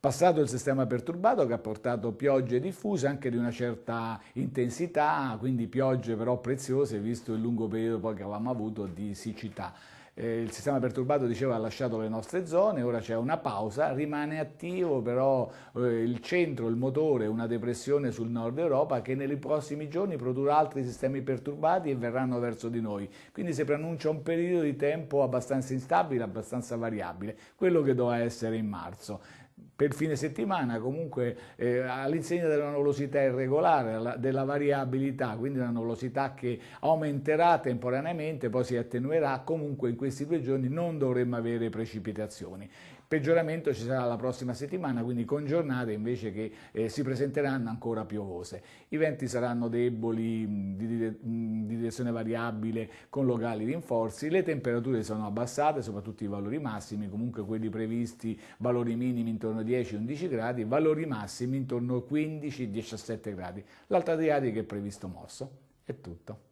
Passato il sistema perturbato che ha portato piogge diffuse anche di una certa intensità, quindi piogge però preziose visto il lungo periodo poi che avevamo avuto di siccità. Il sistema perturbato, dicevo, ha lasciato le nostre zone, ora c'è una pausa, rimane attivo però il centro, il motore, una depressione sul nord Europa che nei prossimi giorni produrrà altri sistemi perturbati e verranno verso di noi. Quindi si preannuncia un periodo di tempo abbastanza instabile, abbastanza variabile, quello che doveva essere in marzo. Per fine settimana comunque all'insegna della nuvolosità irregolare, della variabilità, quindi una nuvolosità che aumenterà temporaneamente, poi si attenuerà, comunque in questi 2 giorni non dovremmo avere precipitazioni. Peggioramento ci sarà la prossima settimana, quindi con giornate invece che si presenteranno ancora piovose. I venti saranno deboli, di direzione variabile, con locali rinforzi, le temperature sono abbassate, soprattutto i valori massimi, comunque quelli previsti, valori minimi intorno ai 10-11 gradi, valori massimi intorno ai 15-17 gradi. L'Alta Adriatica è previsto mosso. È tutto.